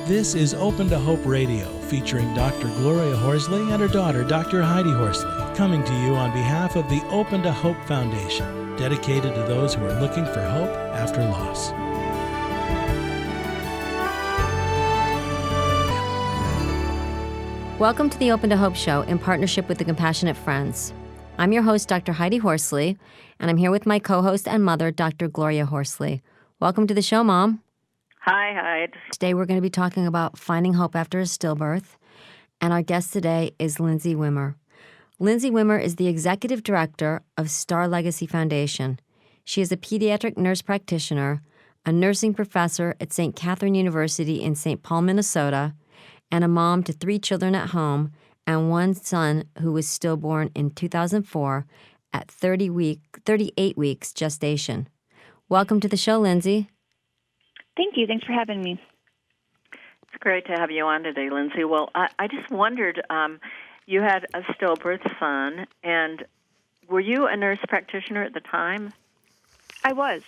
This is Open to Hope Radio, featuring Dr. Gloria Horsley and her daughter, Dr. Heidi Horsley, coming to you on behalf of the Open to Hope Foundation, dedicated to those who are looking for hope after loss. Welcome to the Open to Hope Show in partnership with the Compassionate Friends. I'm your host, Dr. Heidi Horsley, and I'm here with my co-host and mother, Dr. Gloria Horsley. Welcome to the show, Mom. Hi, Heidi. Today we're going to be talking about finding hope after a stillbirth, and our guest today is Lindsey Wimmer. Lindsey Wimmer is the executive director of Star Legacy Foundation. She is a pediatric nurse practitioner, a nursing professor at St. Catherine University in St. Paul, Minnesota, and a mom to 3 children at home and 1 son who was stillborn in 2004 at 38 weeks gestation. Welcome to the show, Lindsey. Thank you. Thanks for having me. It's great to have you on today, Lindsey. Well, I just wondered, you had a stillbirth son, and were you a nurse practitioner at the time? I was.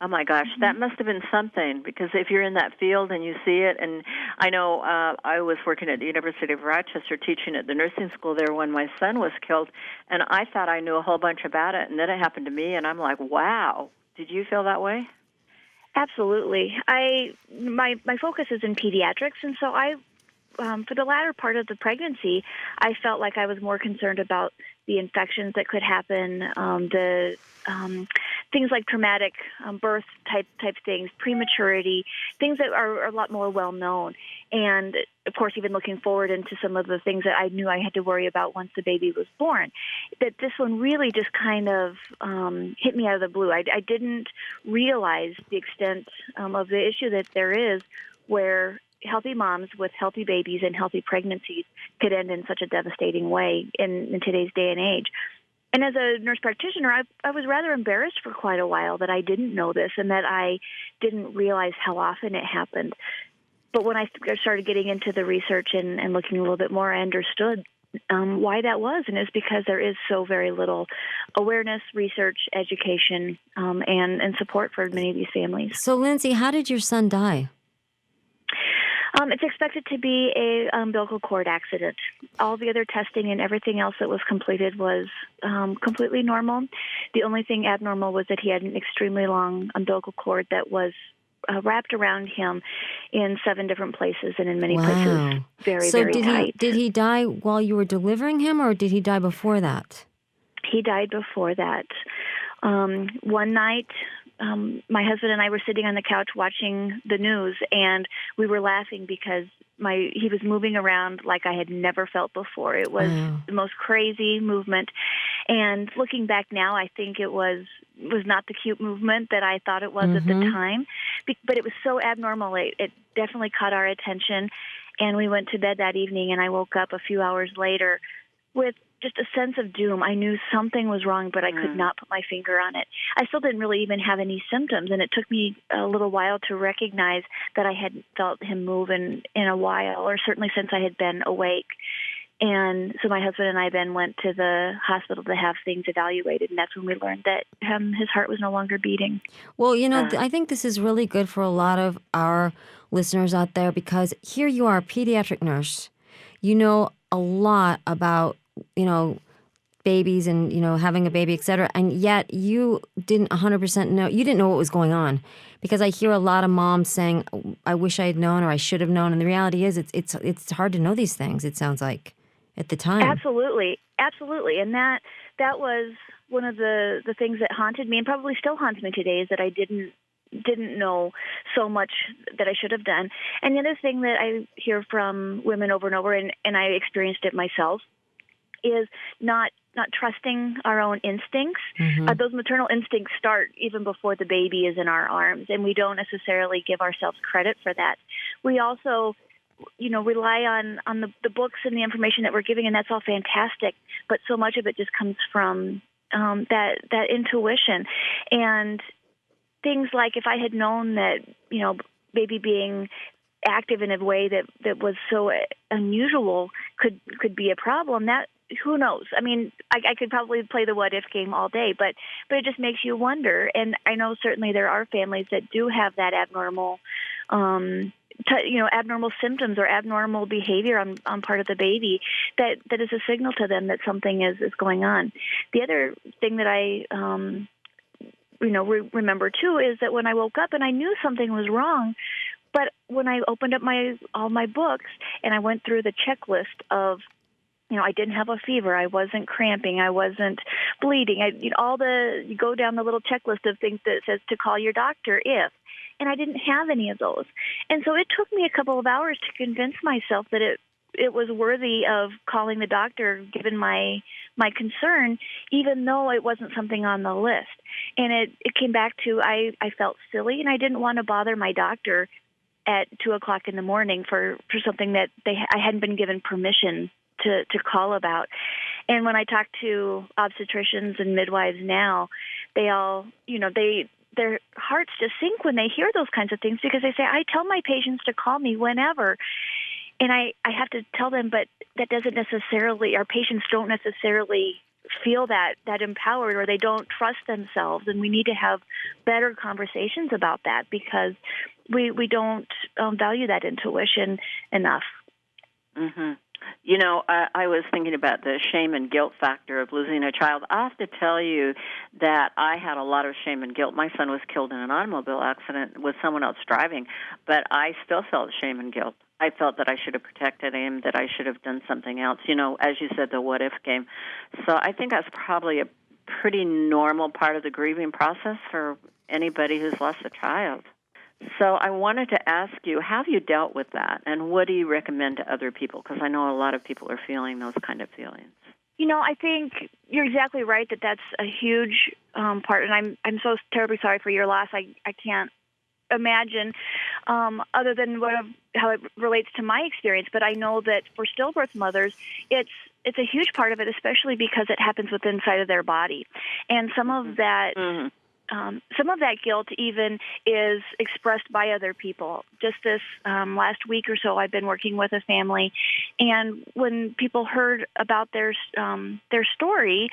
Oh, my gosh, that must have been something, because if you're in that field and you see it, and I know I was working at the University of Rochester teaching at the nursing school there when my son was killed, and I thought I knew a whole bunch about it, and then it happened to me, and I'm like, wow. Did you feel that way? Absolutely. My focus is in pediatrics, and so for the latter part of the pregnancy, I felt like I was more concerned about the infections that could happen, the things like traumatic birth type things, prematurity, things that are a lot more well known. And of course, even looking forward into some of the things that I knew I had to worry about once the baby was born. That this one really just kind of hit me out of the blue. I didn't realize the extent of the issue that there is, where healthy moms with healthy babies and healthy pregnancies could end in such a devastating way in today's day and age. And as a nurse practitioner, I was rather embarrassed for quite a while that I didn't know this and that I didn't realize how often it happened. But when I started getting into the research and looking a little bit more, I understood why that was. And it's because there is so very little awareness, research, education, and support for many of these families. So, Lindsey, how did your son die? It's expected to be a umbilical cord accident. All the other testing and everything else that was completed was completely normal. The only thing abnormal was that he had an extremely long umbilical cord that was wrapped around him in 7 different places, and in many places very, very tight. Did he die while you were delivering him, or did he die before that? He died before that. One night, my husband and I were sitting on the couch watching the news, and we were laughing because he was moving around like I had never felt before. It was the most crazy movement. And looking back now, I think it was not the cute movement that I thought it was at the time, but it was so abnormal. It definitely caught our attention, and we went to bed that evening, and I woke up a few hours later with just a sense of doom. I knew something was wrong, but I could not put my finger on it. I still didn't really even have any symptoms, and it took me a little while to recognize that I hadn't felt him move in a while, or certainly since I had been awake. And so my husband and I then went to the hospital to have things evaluated, and that's when we learned that his heart was no longer beating. Well, I think this is really good for a lot of our listeners out there, because here you are, a pediatric nurse. You know a lot about babies and, having a baby, et cetera. And yet you didn't 100% know. You didn't know what was going on, because I hear a lot of moms saying, I wish I had known, or I should have known. And the reality is it's hard to know these things, it sounds like, at the time. Absolutely. And that was one of the things that haunted me, and probably still haunts me today, is that I didn't know so much that I should have done. And the other thing that I hear from women over and over, and I experienced it myself, is not trusting our own instincts. Those maternal instincts start even before the baby is in our arms, and we don't necessarily give ourselves credit for that. We also, rely on the books and the information that we're giving, and that's all fantastic, but so much of it just comes from that intuition. And things like, if I had known that, baby being active in a way that was so unusual could be a problem, that who knows? I mean, I could probably play the what-if game all day, but it just makes you wonder. And I know certainly there are families that do have that abnormal abnormal symptoms or abnormal behavior on part of the baby, that is a signal to them that something is going on. The other thing that I remember too is that when I woke up and I knew something was wrong, but when I opened up all my books and I went through the checklist of, I didn't have a fever, I wasn't cramping, I wasn't bleeding, you go down the little checklist of things that says to call your doctor if, and I didn't have any of those. And so it took me a couple of hours to convince myself that it was worthy of calling the doctor, given my concern, even though it wasn't something on the list. And it came back to I felt silly, and I didn't want to bother my doctor at 2:00 in the morning for something that I hadn't been given permission to call about. And when I talk to obstetricians and midwives now, they all, their hearts just sink when they hear those kinds of things, because they say, I tell my patients to call me whenever. And I have to tell them, but that doesn't necessarily, our patients don't necessarily feel that empowered, or they don't trust themselves. And we need to have better conversations about that, because we don't value that intuition enough. Mm-hmm. I was thinking about the shame and guilt factor of losing a child. I have to tell you that I had a lot of shame and guilt. My son was killed in an automobile accident with someone else driving, but I still felt shame and guilt. I felt that I should have protected him, that I should have done something else. As you said, the what-if game. So I think that's probably a pretty normal part of the grieving process for anybody who's lost a child. So I wanted to ask you, how have you dealt with that, and what do you recommend to other people? Because I know a lot of people are feeling those kind of feelings. I think you're exactly right that that's a huge part, and I'm so terribly sorry for your loss. I can't imagine other than how it relates to my experience, but I know that for stillbirth mothers, it's a huge part of it, especially because it happens within inside of their body, and some of that. Mm-hmm. Some of that guilt even is expressed by other people. Just this last week or so, I've been working with a family, and when people heard about their story,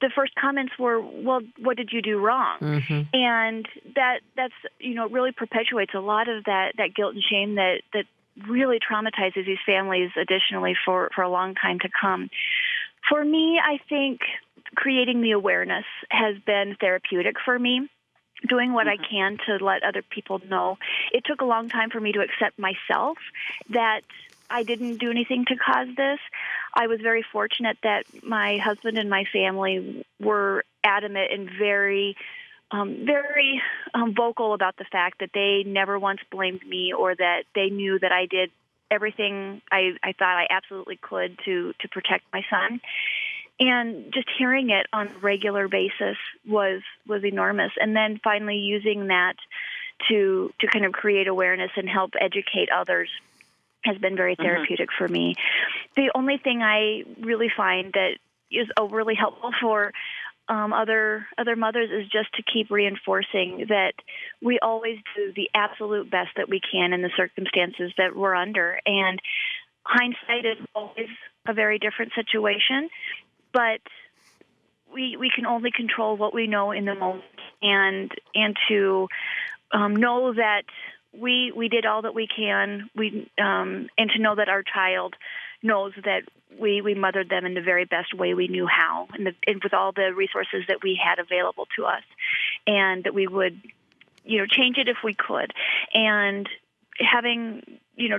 the first comments were, "Well, what did you do wrong?" Mm-hmm. And that's really perpetuates a lot of that guilt and shame that really traumatizes these families additionally for a long time to come. For me, I think creating the awareness has been therapeutic for me, doing what I can to let other people know. It took a long time for me to accept myself that I didn't do anything to cause this. I was very fortunate that my husband and my family were adamant and very vocal about the fact that they never once blamed me, or that they knew that I did everything I thought I absolutely could to protect my son. And just hearing it on a regular basis was enormous. And then finally using that to kind of create awareness and help educate others has been very therapeutic for me. The only thing I really find that is overly helpful for other mothers is just to keep reinforcing that we always do the absolute best that we can in the circumstances that we're under. And hindsight is always a very different situation, but we can only control what we know in the moment, and to know that we did all that we can. And to know that our child knows that we mothered them in the very best way we knew how, and with all the resources that we had available to us, and that we would change it if we could, and having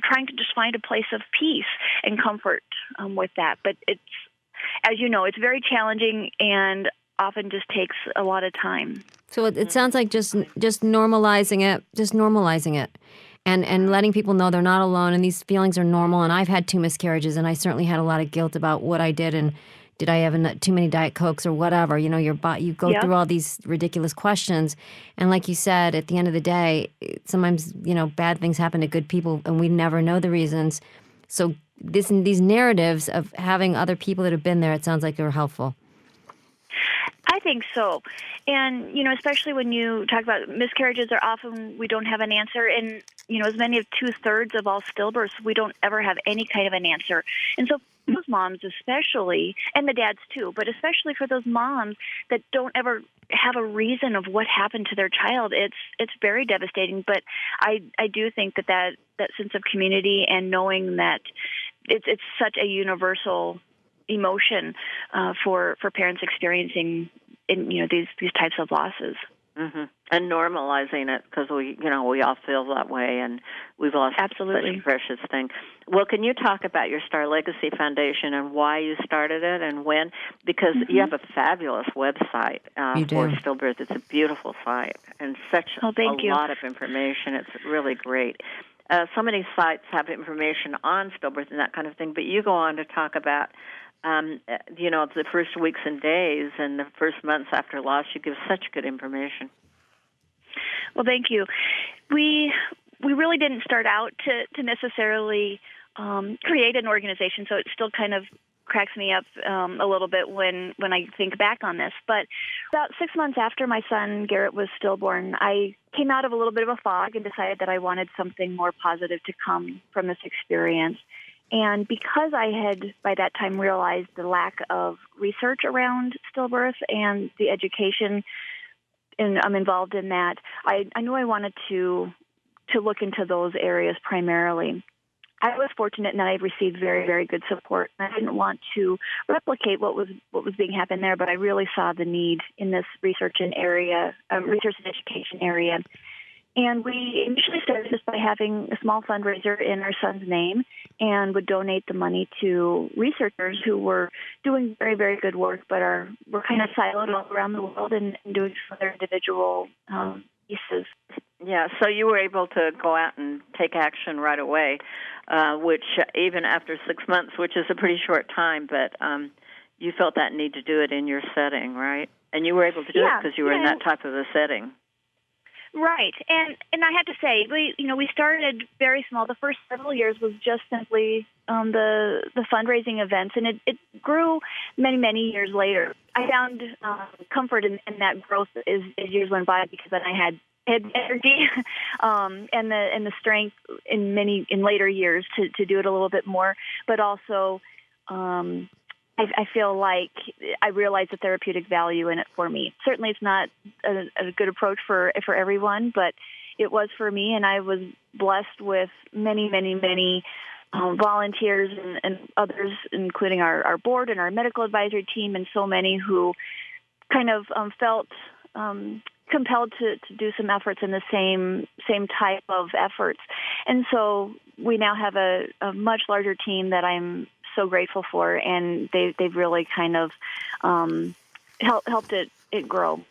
trying to just find a place of peace and comfort with that. But it's, as you know, it's very challenging and often just takes a lot of time. So it sounds like just normalizing it, and letting people know they're not alone, and these feelings are normal. And I've had 2 miscarriages, and I certainly had a lot of guilt about what I did, and did I have too many Diet Cokes or whatever. You go through all these ridiculous questions, and like you said, at the end of the day, sometimes bad things happen to good people, and we never know the reasons. So these narratives of having other people that have been there, it sounds like are helpful. I I think so. And, especially when you talk about miscarriages, are often we don't have an answer. And, as many as 2/3 of all stillbirths, we don't ever have any kind of an answer. And so those moms especially, and the dads too, but especially for those moms that don't ever have a reason of what happened to their child, it's very devastating. But I do think that sense of community and knowing that it's such a universal emotion for parents experiencing these types of losses. Mm-hmm. And normalizing it, because we all feel that way, and we've lost Absolutely. such a precious thing. Well, can you talk about your Star Legacy Foundation and why you started it and when? Because you have a fabulous website for Stillbirth. It's a beautiful site and such lot of information. It's really great. So many sites have information on stillbirth and that kind of thing, but you go on to talk about the first weeks and days and the first months after loss. You give such good information. Well, thank you. We really didn't start out to necessarily create an organization, so it still kind of cracks me up a little bit when I think back on this. But about 6 months after my son Garrett was stillborn, I came out of a little bit of a fog and decided that I wanted something more positive to come from this experience. And because I had, by that time, realized the lack of research around stillbirth and the education, and I'm involved in that, I knew I wanted to look into those areas primarily. I was fortunate in that I received very, very good support. I didn't want to replicate what was being happened there, but I really saw the need in this research and education area. And we initially started this by having a small fundraiser in our son's name and would donate the money to researchers who were doing very, very good work, but were kind of siloed all around the world and doing some of their individual pieces. Yeah, so you were able to go out and take action right away, which even after 6 months, which is a pretty short time, but you felt that need to do it in your setting, right? And you were able to do it because you were in that type of a setting. Right, and I had to say, we started very small. The first several years was just simply the fundraising events, and it grew many, many years later. I found comfort in that growth as years went by, because then I had energy and the strength in later years to do it a little bit more, but also I feel like I realize the therapeutic value in it for me. Certainly it's not a good approach for everyone, but it was for me, and I was blessed with many, many, many volunteers and others, including our board and our medical advisory team, and so many who kind of felt compelled to do some efforts in the same type of efforts. And so we now have a much larger team that I'm so grateful for, and they've really kind of helped it grow.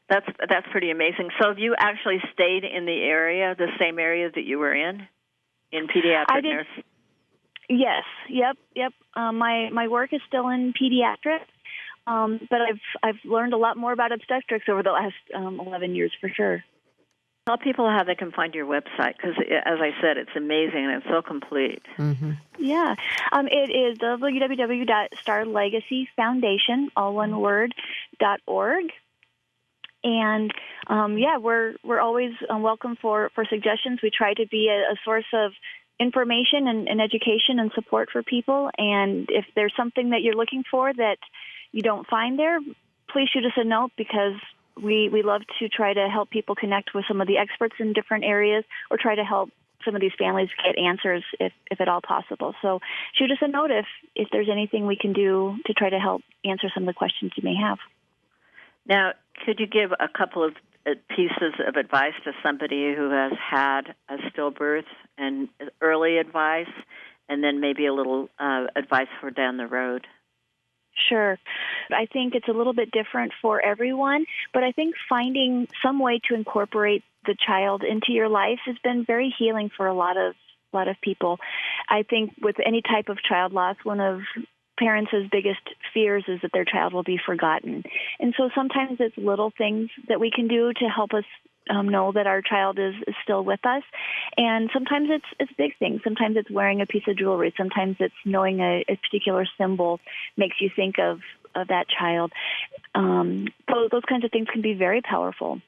That's pretty amazing. So have you actually stayed in the same area that you were in pediatric nurse? Yes. Yep. My work is still in pediatrics, but I've learned a lot more about obstetrics over the last 11 years for sure. Tell people how they can find your website, because, as I said, it's amazing and it's so complete. Mm-hmm. Yeah. It is www.starlegacyfoundation, all one word, .org. And, we're always welcome for suggestions. We try to be a source of information and education and support for people. And if there's something that you're looking for that you don't find there, please shoot us a note, because we love to try to help people connect with some of the experts in different areas, or try to help some of these families get answers if at all possible. So shoot us a note if there's anything we can do to try to help answer some of the questions you may have. Now, could you give a couple of pieces of advice to somebody who has had a stillbirth, and early advice, and then maybe a little advice for down the road? Sure. I think it's a little bit different for everyone, but I think finding some way to incorporate the child into your life has been very healing for a lot of people. I think with any type of child loss, one of parents' biggest fears is that their child will be forgotten. And so sometimes it's little things that we can do to help us know that our child is still with us. And sometimes it's big things. Sometimes it's wearing a piece of jewelry. Sometimes it's knowing a particular symbol makes you think of that child. Those kinds of things can be very powerful.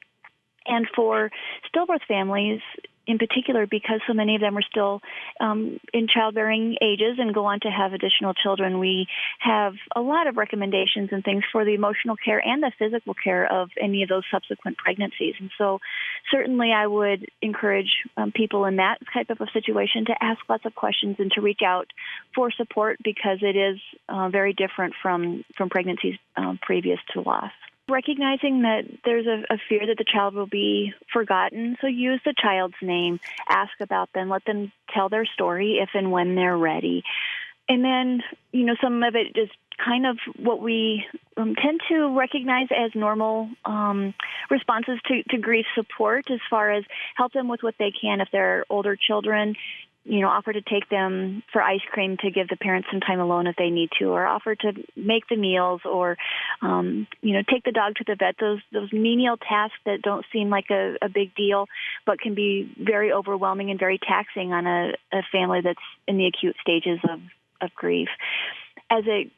And for stillbirth families in particular, because so many of them are still in childbearing ages and go on to have additional children, we have a lot of recommendations and things for the emotional care and the physical care of any of those subsequent pregnancies. And so certainly I would encourage people in that type of a situation to ask lots of questions and to reach out for support, because it is very different from pregnancies previous to loss. Recognizing that there's a fear that the child will be forgotten, so use the child's name, ask about them, let them tell their story if and when they're ready. And then, some of it is kind of what we tend to recognize as normal responses to grief support, as far as help them with what they can. If they're older children, offer to take them for ice cream to give the parents some time alone if they need to, or offer to make the meals, or, take the dog to the vet. Those menial tasks that don't seem like a big deal, but can be very overwhelming and very taxing on a family that's in the acute stages of grief. As it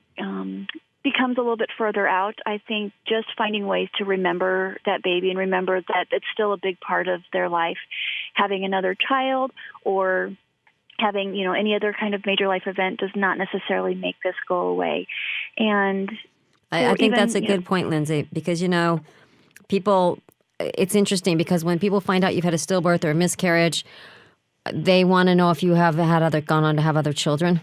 becomes a little bit further out, I think just finding ways to remember that baby and remember that it's still a big part of their life. Having another child or having, any other kind of major life event does not necessarily make this go away. And I think that's a good point, Lindsey, because, people, it's interesting because when people find out you've had a stillbirth or a miscarriage, they want to know if you have gone on to have other children,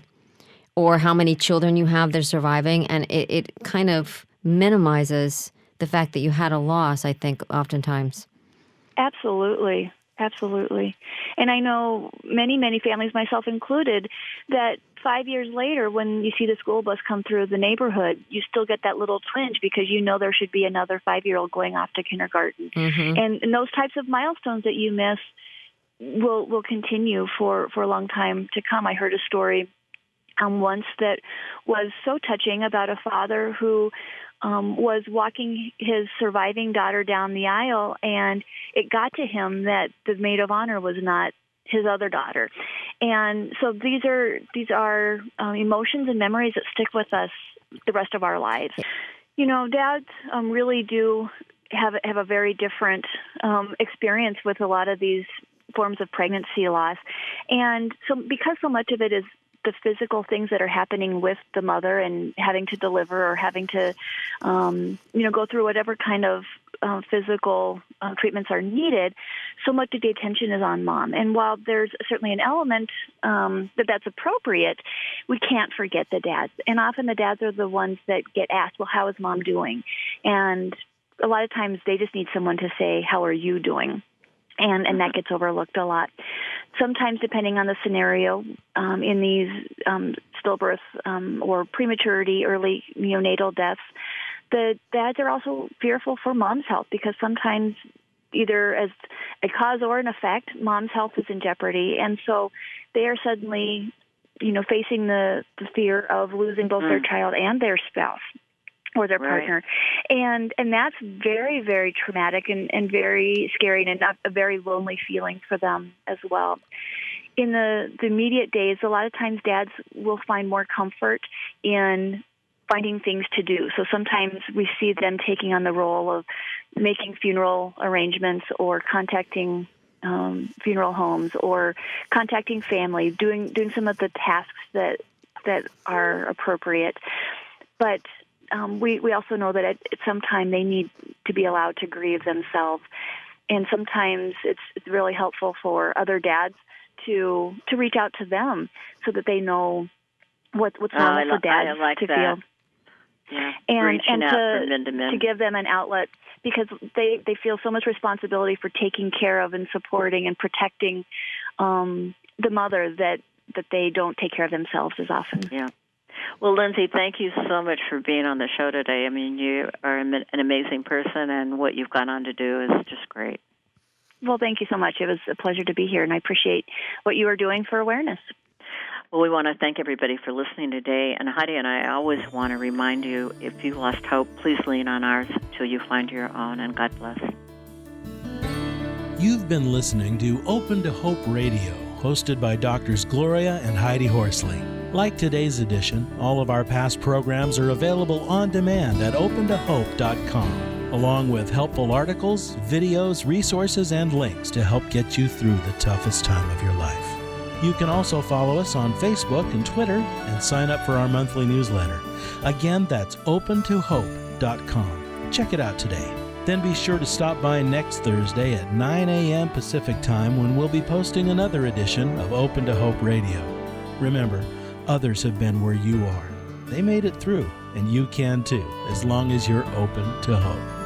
or how many children you have that are surviving. And it kind of minimizes the fact that you had a loss, I think, oftentimes. Absolutely. Absolutely. And I know many, many families, myself included, that 5 years later, when you see the school bus come through the neighborhood, you still get that little twinge because there should be another 5-year-old going off to kindergarten. Mm-hmm. And those types of milestones that you miss will continue for a long time to come. I heard a story once that was so touching about a father who was walking his surviving daughter down the aisle, and it got to him that the maid of honor was not his other daughter. And so these are emotions and memories that stick with us the rest of our lives. Dads really do have a very different experience with a lot of these forms of pregnancy loss. And so because so much of it is the physical things that are happening with the mother and having to deliver or having to, go through whatever kind of physical treatments are needed, so much of the attention is on mom. And while there's certainly an element that's appropriate, we can't forget the dads. And often the dads are the ones that get asked, well, how is mom doing? And a lot of times they just need someone to say, how are you doing? And that gets overlooked a lot. Sometimes, depending on the scenario, in these stillbirth or prematurity, early neonatal deaths, the dads are also fearful for mom's health, because sometimes, either as a cause or an effect, mom's health is in jeopardy. And so they are suddenly, facing the fear of losing both their child and their spouse or their partner. And that's very, very traumatic and very scary, and a very lonely feeling for them as well. In the immediate days, a lot of times dads will find more comfort in finding things to do. So sometimes we see them taking on the role of making funeral arrangements, or contacting funeral homes, or contacting family, doing some of the tasks that are appropriate. But we also know that at some time they need to be allowed to grieve themselves. And sometimes it's really helpful for other dads to reach out to them so that they know what's normal for dads to feel. Yeah. And to give them an outlet, because they feel so much responsibility for taking care of and supporting and protecting the mother that they don't take care of themselves as often. Yeah. Well, Lindsey, thank you so much for being on the show today. I mean, you are an amazing person, and what you've gone on to do is just great. Well, thank you so much. It was a pleasure to be here, and I appreciate what you are doing for awareness. Well, we want to thank everybody for listening today. And Heidi and I always want to remind you, if you've lost hope, please lean on ours till you find your own, and God bless. You've been listening to Open to Hope Radio hosted by Doctors Gloria and Heidi Horsley. Like today's edition, all of our past programs are available on demand at opentohope.com, along with helpful articles, videos, resources, and links to help get you through the toughest time of your life. You can also follow us on Facebook and Twitter and sign up for our monthly newsletter. Again, that's opentohope.com. Check it out today. Then be sure to stop by next Thursday at 9 a.m. Pacific Time when we'll be posting another edition of Open to Hope Radio. Remember, others have been where you are. They made it through, and you can too, as long as you're open to hope.